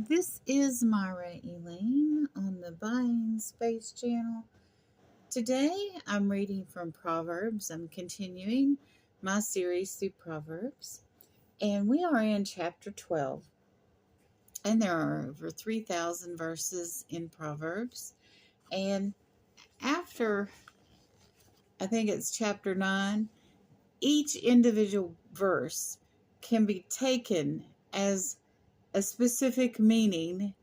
This is Myra Elaine on the Buying Space channel. Today I'm reading from Proverbs. I'm continuing my series through Proverbs, and we are in chapter 12. And there are over 3,000 verses in Proverbs. And after, I think it's chapter 9, each individual verse can be taken as a specific meaning,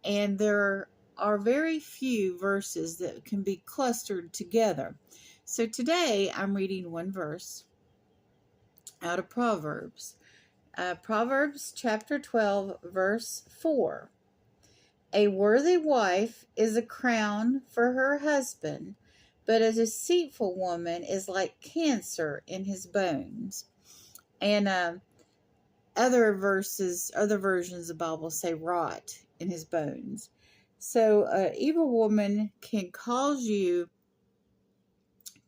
and there are very few verses that can be clustered together. So today I'm reading one verse out of Proverbs. Proverbs chapter 12, verse 4. A worthy wife is a crown for her husband, but a deceitful woman is like cancer in his bones. And other versions of the Bible say rot in his bones. So an evil woman can cause you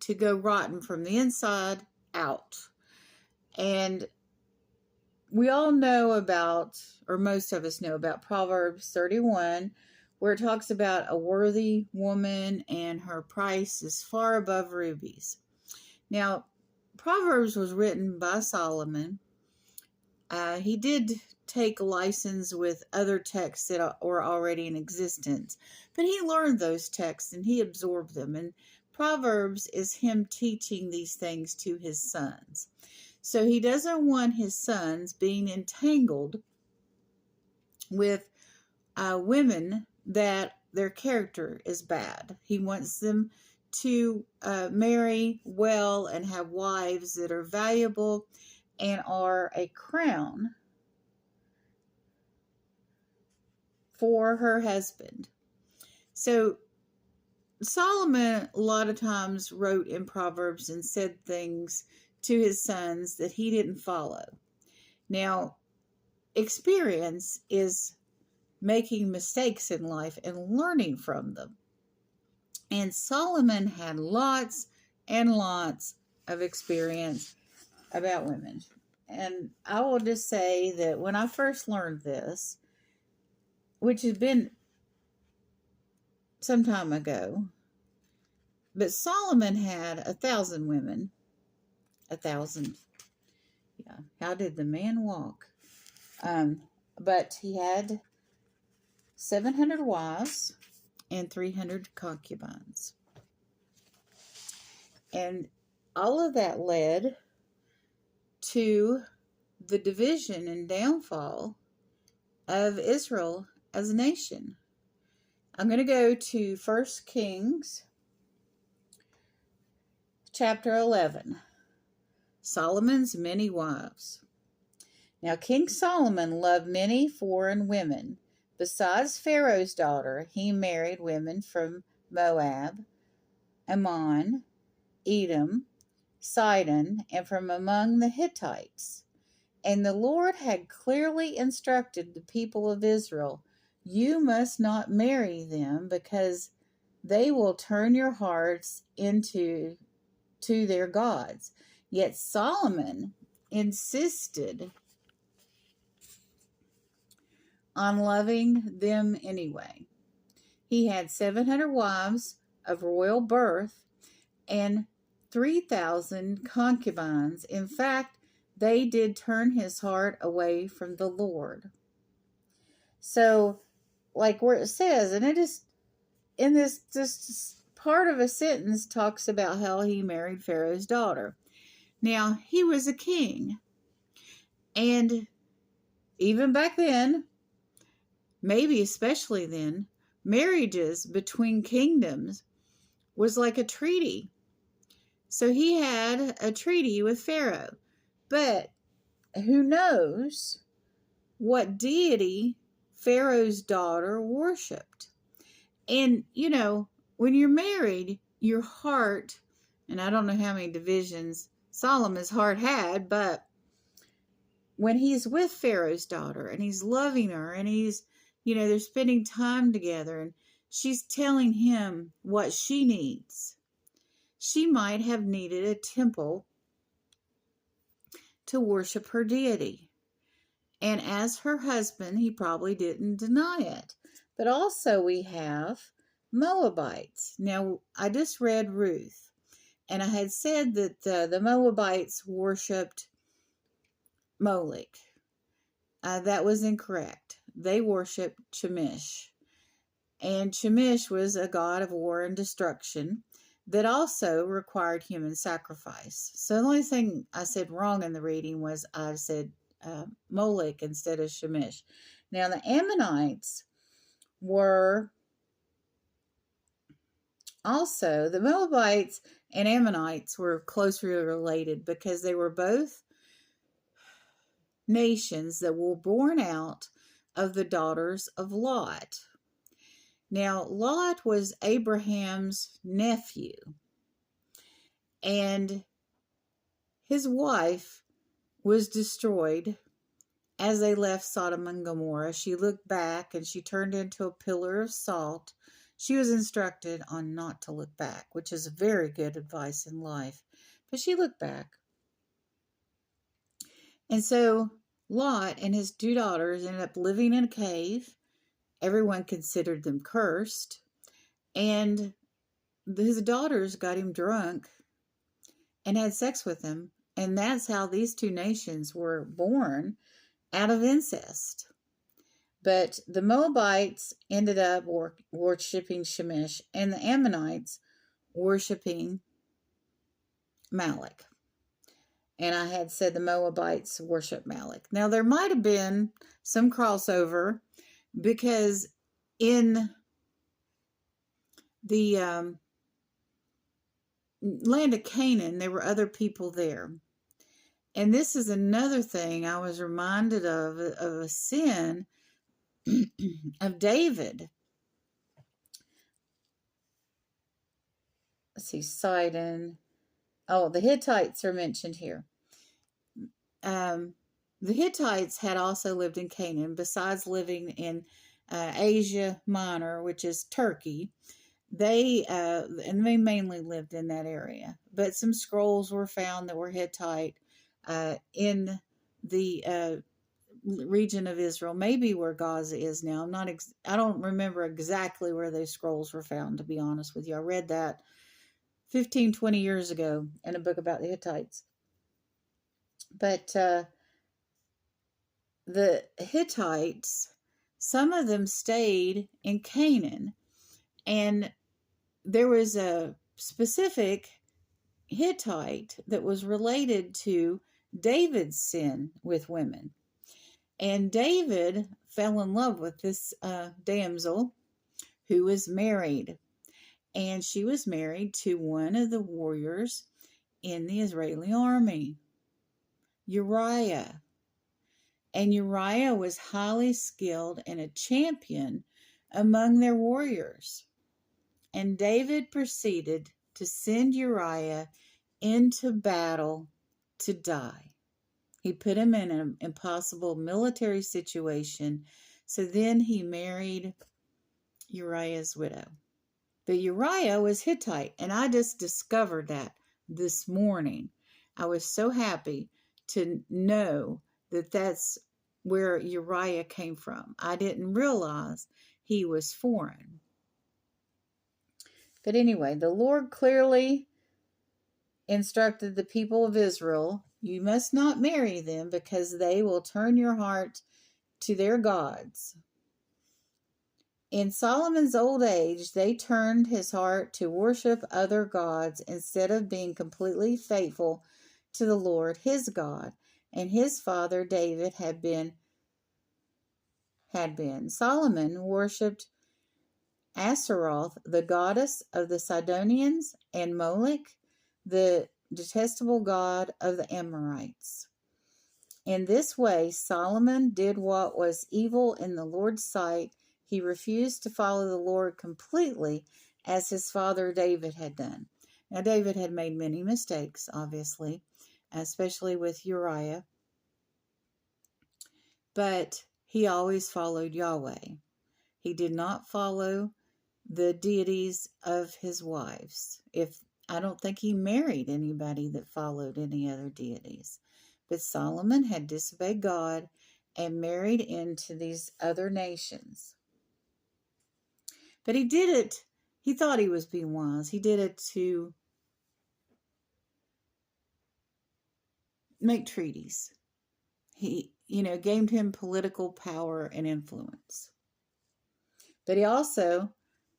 to go rotten from the inside out. And we all know about, or most of us know about, Proverbs 31, where it talks about a worthy woman and her price is far above rubies. Now, Proverbs was written by Solomon. He did take a license with other texts that were already in existence, but he learned those texts and he absorbed them. And Proverbs is him teaching these things to his sons. So he doesn't want his sons being entangled with women that their character is bad. He wants them to marry well and have wives that are valuable and are a crown for her husband. So Solomon a lot of times wrote in Proverbs and said things to his sons that he didn't follow. Now, experience is making mistakes in life and learning from them. And Solomon had lots and lots of experience about women. And I will just say that when I first learned this, which has been some time ago, but Solomon had 1,000 women. 1,000. Yeah. How did the man walk? But he had 700 wives and 300 concubines. And all of that led to the division and downfall of Israel as a nation. I'm going to go to 1 Kings chapter 11. Solomon's many wives. Now King Solomon loved many foreign women. Besides Pharaoh's daughter, he married women from Moab, Ammon, Edom, Sidon, and from among the Hittites. And the Lord had clearly instructed the people of Israel, you must not marry them because they will turn your hearts to their gods. Yet Solomon insisted on loving them anyway. He had 700 wives of royal birth and 3,000 concubines. In fact, they did turn his heart away from the Lord. So, like where it says, and it is in this part of a sentence talks about how he married Pharaoh's daughter. Now, he was a king. And even back then, maybe especially then, marriages between kingdoms was like a treaty. So he had a treaty with Pharaoh. But who knows what deity Pharaoh's daughter worshipped? And, when you're married, your heart, and I don't know how many divisions Solomon's heart had, but when he's with Pharaoh's daughter and he's loving her and he's, they're spending time together and she's telling him what she needs. She might have needed a temple to worship her deity. And as her husband, he probably didn't deny it. But also we have Moabites. Now, I just read Ruth, and I had said that the Moabites worshipped Molech. That was incorrect. They worshipped Chemosh. And Chemosh was a god of war and destruction that also required human sacrifice. So the only thing I said wrong in the reading was I said Molech instead of Chemosh. Now the Ammonites were also, the Moabites and Ammonites were closely related because they were both nations that were born out of the daughters of Lot. Now, Lot was Abraham's nephew, and his wife was destroyed as they left Sodom and Gomorrah. She looked back and she turned into a pillar of salt. She was instructed on not to look back, which is very good advice in life. But she looked back. And so Lot and his two daughters ended up living in a cave. Everyone considered them cursed. And his daughters got him drunk and had sex with him. And that's how these two nations were born, out of incest. But the Moabites ended up worshiping Chemosh, and the Ammonites worshiping Malach. And I had said the Moabites worship Malach. Now, there might have been some crossover because in the land of Canaan, there were other people there. And this is another thing I was reminded of a sin of David. Let's see, Sidon. Oh, the Hittites are mentioned here. The Hittites had also lived in Canaan, besides living in Asia Minor, which is Turkey. They mainly lived in that area. But some scrolls were found that were Hittite in the region of Israel, maybe where Gaza is now. I don't remember exactly where those scrolls were found, to be honest with you. I read that 15, 20 years ago in a book about the Hittites. But the Hittites, some of them stayed in Canaan, and there was a specific Hittite that was related to David's sin with women. And David fell in love with this damsel who was married. And she was married to one of the warriors in the Israeli army, Uriah. And Uriah was highly skilled and a champion among their warriors. And David proceeded to send Uriah into battle to die. He put him in an impossible military situation. So then he married Uriah's widow. But Uriah was Hittite, and I just discovered that this morning. I was so happy to know that that's where Uriah came from. I didn't realize he was foreign. But anyway, the Lord clearly instructed the people of Israel, you must not marry them because they will turn your heart to their gods. In Solomon's old age, they turned his heart to worship other gods instead of being completely faithful to the Lord, his God, and his father David had been. Solomon worshipped Astaroth, the goddess of the Sidonians, and Molech, the detestable god of the Amorites. In this way, Solomon did what was evil in the Lord's sight. He refused to follow the Lord completely as his father David had done. Now, David had made many mistakes, obviously, especially with Uriah, but he always followed Yahweh. He did not follow the deities of his wives. I don't think he married anybody that followed any other deities. But Solomon had disobeyed God, and married into these other nations. But he did it, he thought he was being wise. He did it to make treaties. He, gained him political power and influence. But he also,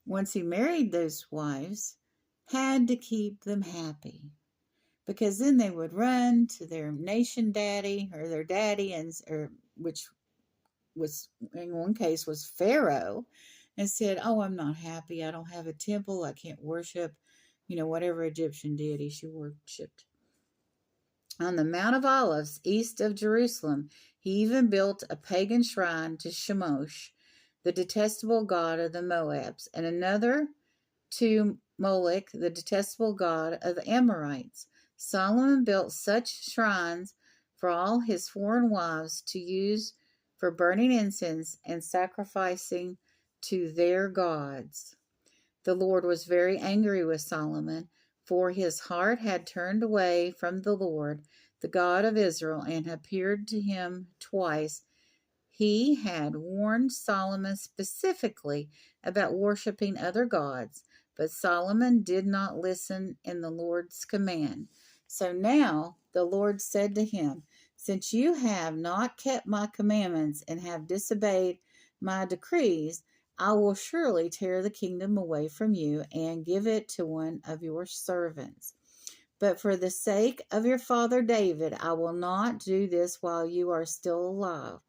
once he married those wives, had to keep them happy. Because then they would run to their nation daddy or their daddy, which was in one case was Pharaoh, and said, "Oh, I'm not happy. I don't have a temple. I can't worship, whatever Egyptian deity she worshipped." On the Mount of Olives, east of Jerusalem, he even built a pagan shrine to Chemosh, the detestable god of the Moabs, and another to Moloch, the detestable god of the Amorites. Solomon built such shrines for all his foreign wives to use for burning incense and sacrificing to their gods. The Lord was very angry with Solomon, for his heart had turned away from the Lord, the God of Israel, and appeared to him twice. He had warned Solomon specifically about worshiping other gods, but Solomon did not listen in the Lord's command. So now the Lord said to him, "Since you have not kept my commandments and have disobeyed my decrees, I will surely tear the kingdom away from you and give it to one of your servants. But for the sake of your father David, I will not do this while you are still alive.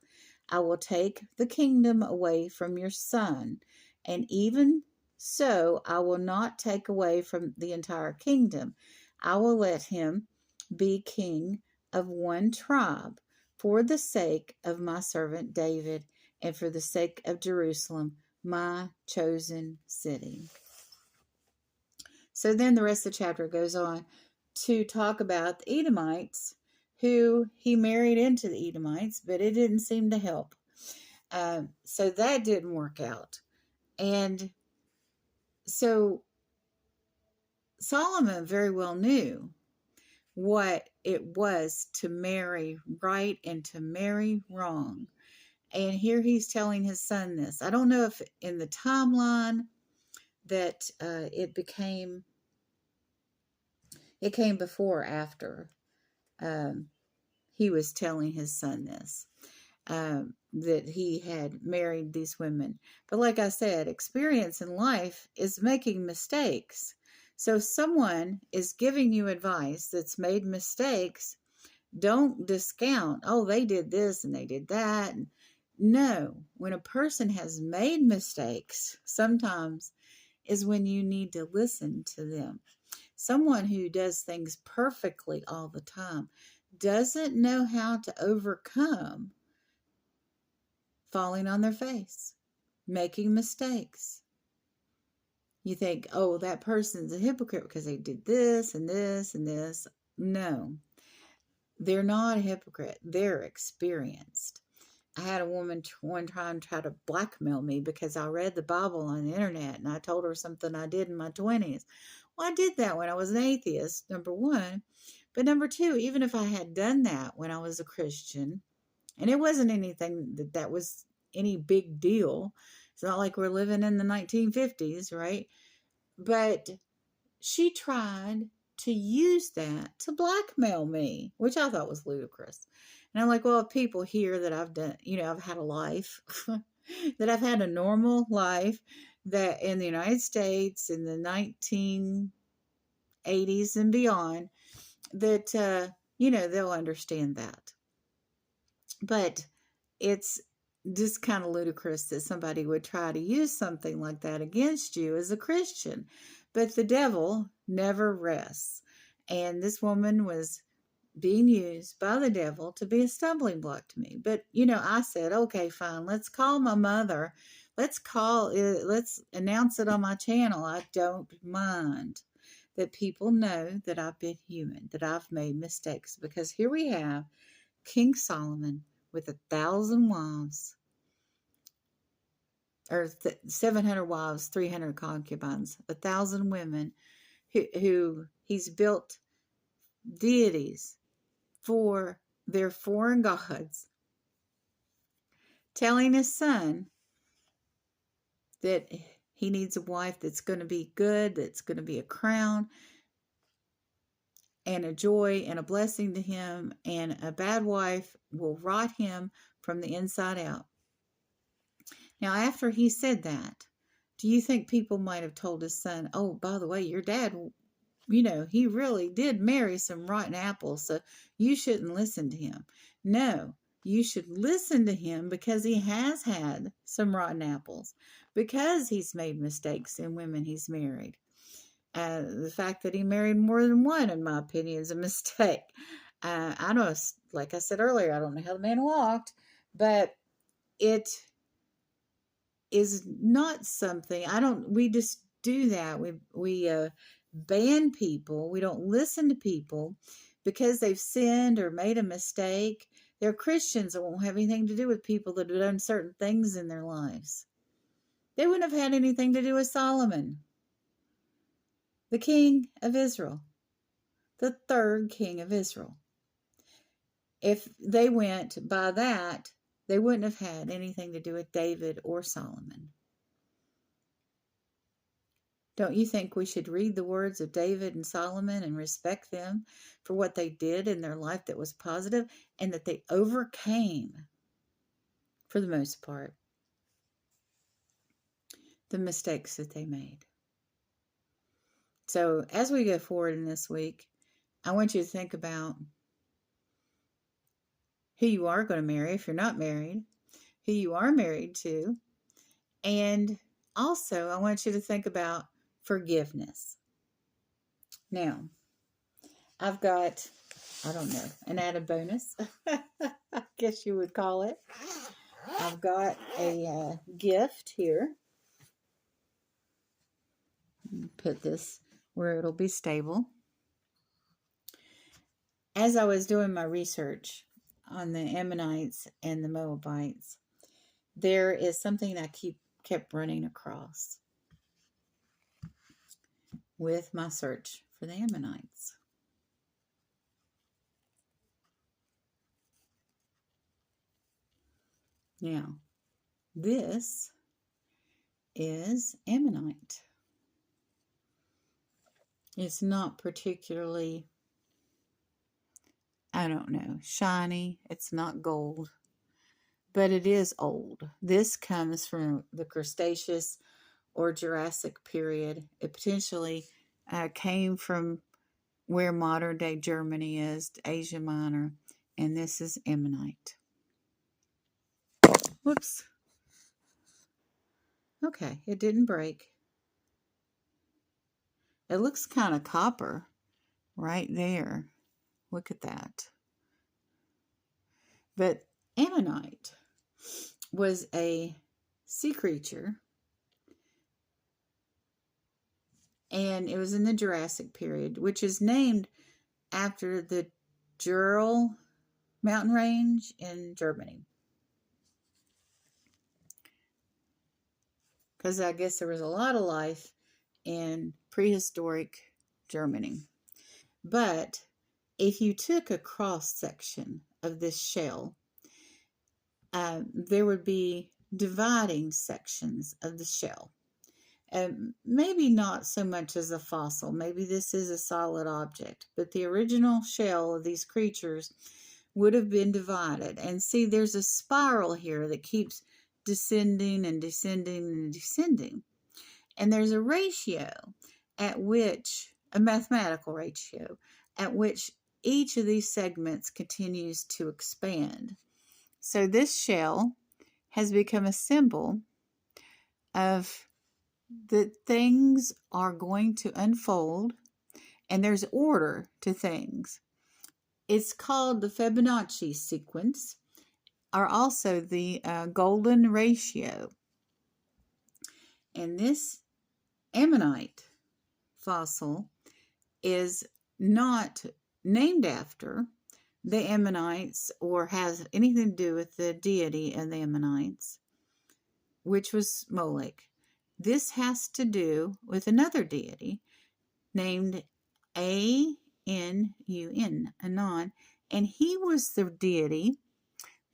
I will take the kingdom away from your son, and even so, I will not take away from the entire kingdom. I will let him be king of one tribe for the sake of my servant David and for the sake of Jerusalem, my chosen city." So then the rest of the chapter goes on to talk about the Edomites, who he married into the Edomites, but it didn't seem to help. So that didn't work out. And so Solomon very well knew what it was to marry right and to marry wrong. And here he's telling his son this. I don't know if in the timeline that it came before or after he was telling his son this. That he had married these women. But like I said, experience in life is making mistakes. So if someone is giving you advice that's made mistakes, don't discount, "Oh, they did this and they did that." No, when a person has made mistakes, sometimes is when you need to listen to them. Someone who does things perfectly all the time doesn't know how to overcome falling on their face, making mistakes. You think, "Oh, that person's a hypocrite because they did this and this and this." No, they're not a hypocrite. They're experienced. I had a woman one time try to blackmail me because I read the Bible on the internet and I told her something I did in my 20s. Well, I did that when I was an atheist, number one. But number two, even if I had done that when I was a Christian, and it wasn't anything that was any big deal. It's not like we're living in the 1950s, right? But she tried to use that to blackmail me, which I thought was ludicrous. And I'm like, well, if people hear that I've done, I've had a life, that I've had a normal life, that in the United States in the 1980s and beyond, that, they'll understand that. But it's just kind of ludicrous that somebody would try to use something like that against you as a Christian. But the devil never rests. And this woman was being used by the devil to be a stumbling block to me. But, I said, okay, fine, let's call my mother. Let's announce it on my channel. I don't mind that people know that I've been human, that I've made mistakes. Because here we have King Solomon with 1,000 wives, or 700 wives, 300 concubines, 1,000 women, who he's built deities for their foreign gods, telling his son that he needs a wife that's going to be good, that's going to be a crown and a joy and a blessing to him, and a bad wife will rot him from the inside out. Now, after he said that, do you think people might have told his son, oh, by the way, your dad, he really did marry some rotten apples, so you shouldn't listen to him? No, you should listen to him because he has had some rotten apples, because he's made mistakes in women he's married. The fact that he married more than one, in my opinion, is a mistake. I know, like I said earlier, I don't know how the man walked, but it is not something, we just do that. We ban people. We don't listen to people because they've sinned or made a mistake. They're Christians that won't have anything to do with people that have done certain things in their lives. They wouldn't have had anything to do with Solomon, the king of Israel, the third king of Israel. If they went by that, they wouldn't have had anything to do with David or Solomon. Don't you think we should read the words of David and Solomon and respect them for what they did in their life that was positive, and that they overcame, for the most part, the mistakes that they made? So as we go forward in this week, I want you to think about who you are going to marry if you're not married, who you are married to, and also I want you to think about forgiveness. Now, I've got, I don't know, an added bonus, I guess you would call it. I've got a gift here. Put this where it'll be stable. As I was doing my research on the Ammonites and the Moabites, there is something I kept running across with my search for the Ammonites. Now, this is Ammonite. It's not particularly, I don't know, shiny. It's not gold, but it is old. This comes from the Cretaceous or Jurassic period. It potentially came from where modern day Germany is, Asia Minor, and this is Ammonite. Whoops. Okay, it didn't break. It looks kind of copper right there. Look at that. But Ammonite was a sea creature, and it was in the Jurassic period, which is named after the Jura mountain range in Germany. Because I guess there was a lot of life in prehistoric Germany. But if you took a cross section of this shell, there would be dividing sections of the shell. Maybe not so much as a fossil. Maybe this is a solid object. But the original shell of these creatures would have been divided. And see, there's a spiral here that keeps descending and descending and descending. And there's a ratio at which, a mathematical ratio, at which each of these segments continues to expand. So this shell has become a symbol of that things are going to unfold, and there's order to things. It's called the Fibonacci sequence, or also the golden ratio. And this Ammonite fossil is not named after the Ammonites or has anything to do with the deity of the Ammonites, which was Molech. This has to do with another deity named Anun, Anon, and he was the deity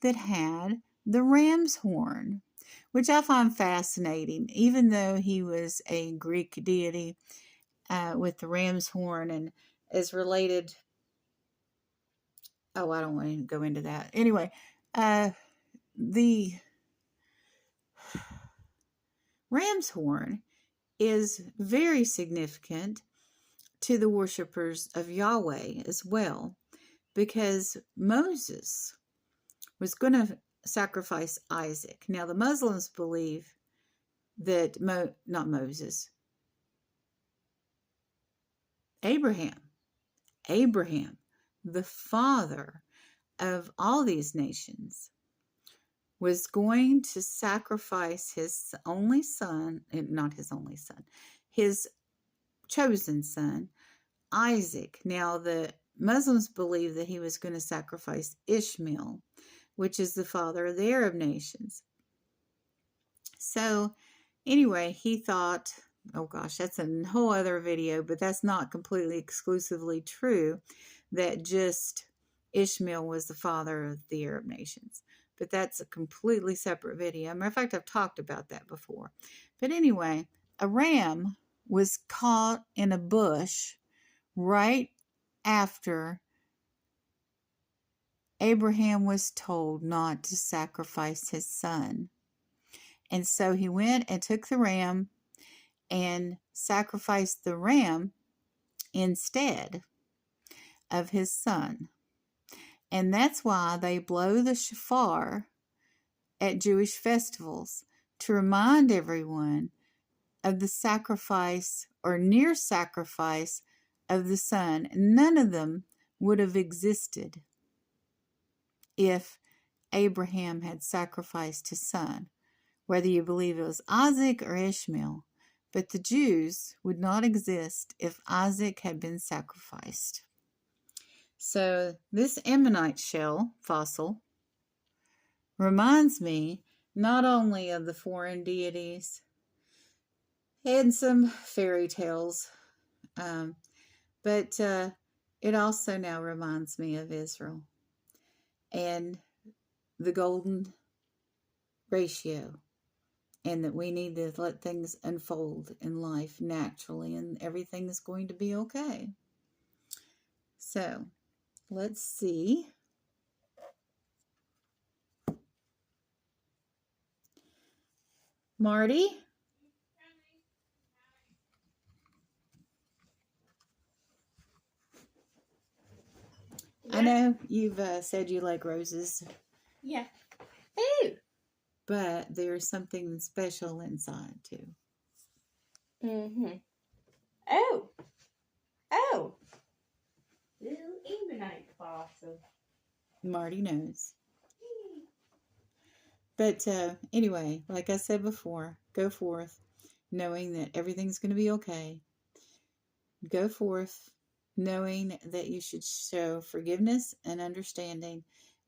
that had the ram's horn, which I find fascinating, even though he was a Greek deity with the ram's horn and is related. Oh, I don't want to go into that. Anyway, the ram's horn is very significant to the worshipers of Yahweh as well, because Moses was going to sacrifice Isaac. Now, the Muslims believe that Abraham, the father of all these nations, was going to sacrifice his only son, not his only son, his chosen son, Isaac. Now, the Muslims believe that he was going to sacrifice Ishmael, which is the father of the Arab nations. So, anyway, he thought, oh gosh, that's a whole other video, but that's not completely exclusively true, that just Ishmael was the father of the Arab nations. But that's a completely separate video. Matter of fact, I've talked about that before. But anyway, a ram was caught in a bush right after Abraham was told not to sacrifice his son. And so he went and took the ram and sacrificed the ram instead of his son. And that's why they blow the shofar at Jewish festivals, to remind everyone of the sacrifice or near sacrifice of the son. None of them would have existed if Abraham had sacrificed his son, whether you believe it was Isaac or Ishmael. But the Jews would not exist if Isaac had been sacrificed. So this ammonite shell fossil reminds me not only of the foreign deities and some fairy tales, but it also now reminds me of Israel and the golden ratio, and that we need to let things unfold in life naturally, and everything is going to be okay. So, let's see. Marty? I know you've said you like roses. Yeah. Ooh. But there's something special inside, too. Mm-hmm. Oh. Oh. Little ammonite fossil. Marty knows. But anyway, like I said before, go forth knowing that everything's going to be okay. Go forth knowing that you should show forgiveness and understanding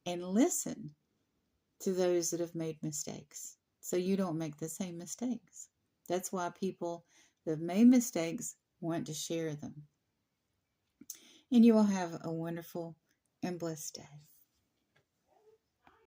and listen to those that have made mistakes so you don't make the same mistakes. That's why people that have made mistakes want to share them. And you will have a wonderful and blessed day.